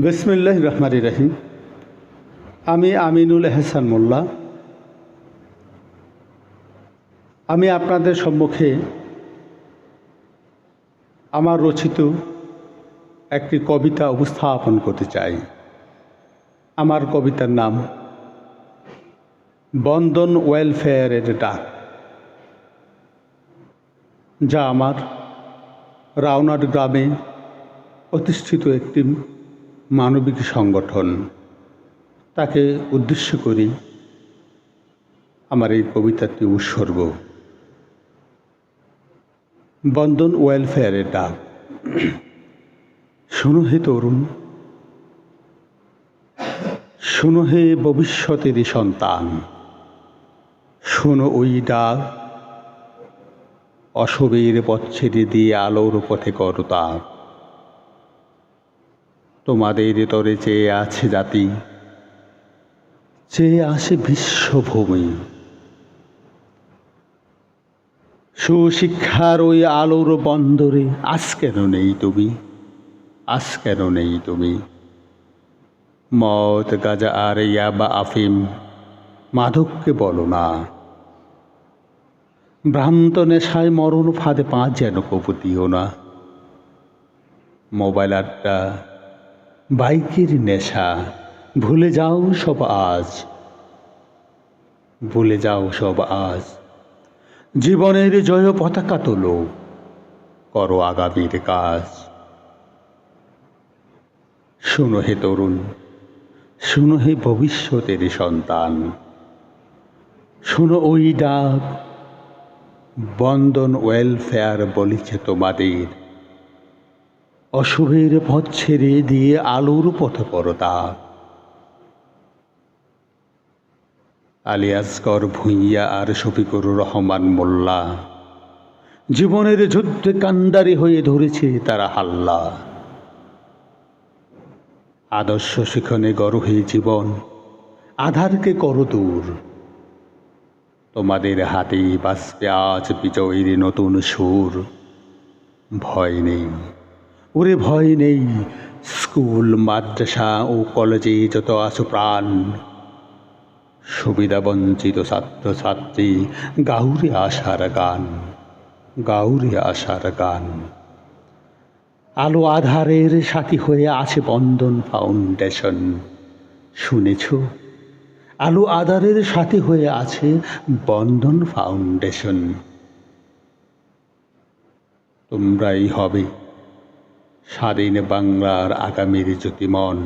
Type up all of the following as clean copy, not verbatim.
বিসমিল্লাহির রহমানির রহিম। আমি আমিনুল এহসান মোল্লা। আমি আপনাদের সম্মুখে আমার রচিত একটি কবিতা উপস্থাপন করতে চাই। আমার কবিতার নাম বন্ধন ওয়েলফেয়ারের ডাক, যা আমার রাওনাট গ্রামে প্রতিষ্ঠিত একটি মানবিক সংগঠন, তাকে উদ্দেশ্য করি আমার এই কবিতাটি উৎসর্গ। বন্ধন ওয়েলফেয়ারের ডাক। শোনো হে তরুণ, শোনো হে ভবিষ্যতেরই সন্তান, শোনো ওই ডাক, অশুভের পথ ছেড়ে দিয়ে আলোর পথে করো তাক। তোমাদের তরে চেয়ে আছে জাতি, চেয়ে আছে বিশ্বভূমি। সুশিক্ষার ওই আলোর বন্দরে আজ কেন নেই তুমি, আজ কেন নেই তুমি। মদ, গাঁজা আর ইয়াবা, আফিম, মাদককে বলো না। ভ্রান্ত নেশায় মরণ ফাঁদে পা যেন কবু দিও না। মোবাইল আড্ডা, বাইকের নেশা, ভুলে যাও সব আজ, ভুলে যাও সব আজ। জীবনের জয় পতাকা তোলো, করো আগামীর কাজ। শোনো হে তরুণ, শোনো হে ভবিষ্যতের সন্তান, শোনো ওই ডাক, বন্ধন ওয়েলফেয়ার বলিছে তোমাদের। অশুভের পথ ছেড়ে দিয়ে আলোর পথে করো তাক। আলী আসগর ভূঁইয়া আর শফিকুর রহমান মোল্লা জীবনের যুদ্ধে কান্ডারি হয়ে ধরেছে তারা হাল্লা। আদর্শ শিখনে গড় হয়ে জীবন, আধারকে করো দূর। তোমাদের হাতেই বাজবে আজ বিজয়ের নতুন সুর। ভয় নেই, ওরে ভয় নেই। স্কুল, মাদ্রাসা ও কলেজে যত আছো প্রাণ, সুবিধা বঞ্চিত ছাত্রছাত্রী গাউরে আশার গান, গাউরে আশার গান। আলো আধারের সাথী হয়ে আছে বন্ধন ফাউন্ডেশন, শুনেছ? আলো আধারের সাথী হয়ে আছে বন্ধন ফাউন্ডেশন। তোমরাই হবে স্বাধীন বাংলার আগামীর জ্যোতিমন।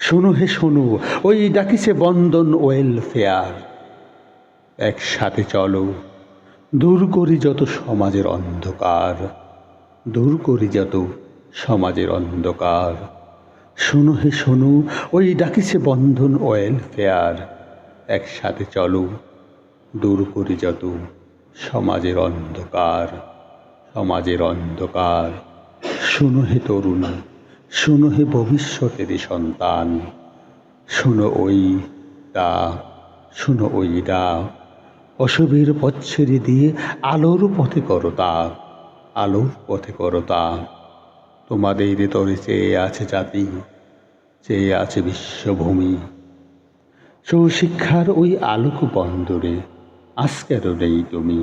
শোনো হে শোনো, ওই ডাকিছে বন্ধন ওয়েলফেয়ার। একসাথে চলো, দূর করি যত সমাজের অন্ধকার, দূর করি যত সমাজের অন্ধকার। শোনো হে শোনো, ওই ডাকিছে বন্ধন ওয়েলফেয়ার। একসাথে চলো, দূর করি যত সমাজের অন্ধকার, সমাজের অন্ধকার। শোনো হে তরুণ, শোনো হে ভবিষ্যতেরই সন্তান, শোনো ওই ডাক, শোনো ওই ডাক। অশুভের পথ ছেড়ে দিয়ে আলোর পথে করো তাক, আলোর পথে করো তাক। তোমাদের তরে চেয়ে আছে জাতি, চেয়ে আছে বিশ্বভূমি। সুশিক্ষার ওই আলোক বন্দরে আজ কেন নেই তুমি,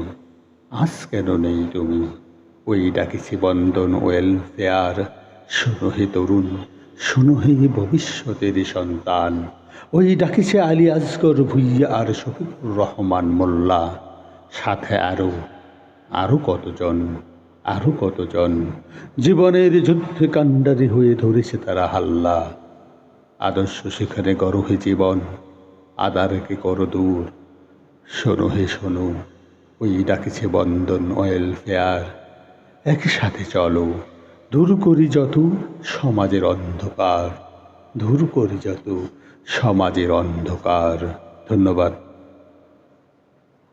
আজ কেন নেই তুমি। ওই ডাকিছে বন্ধন ওয়েলফেয়ার। শোনো হে তরুণ, শোনো হে ভবিষ্যতের সন্তান। ওই ডাকিছে আলী আসগর ভূঁইয়া আর শফিকুর রহমান মোল্লা। সাথে আরো কতজন, আরো কতজন। জীবনের যুদ্ধে কান্ডারি হয়ে ধরেছে তারা হাল্লা। আদর্শ সেখানে গড় হে জীবন, আধারকে করো দূর। শোনো হে শোনো, ওই ডাকিছে বন্ধন ওয়েলফেয়ার। একসাথে চলো, দূর করি যত সমাজের অন্ধকার, দূর করি যত সমাজের অন্ধকার। ধন্যবাদ।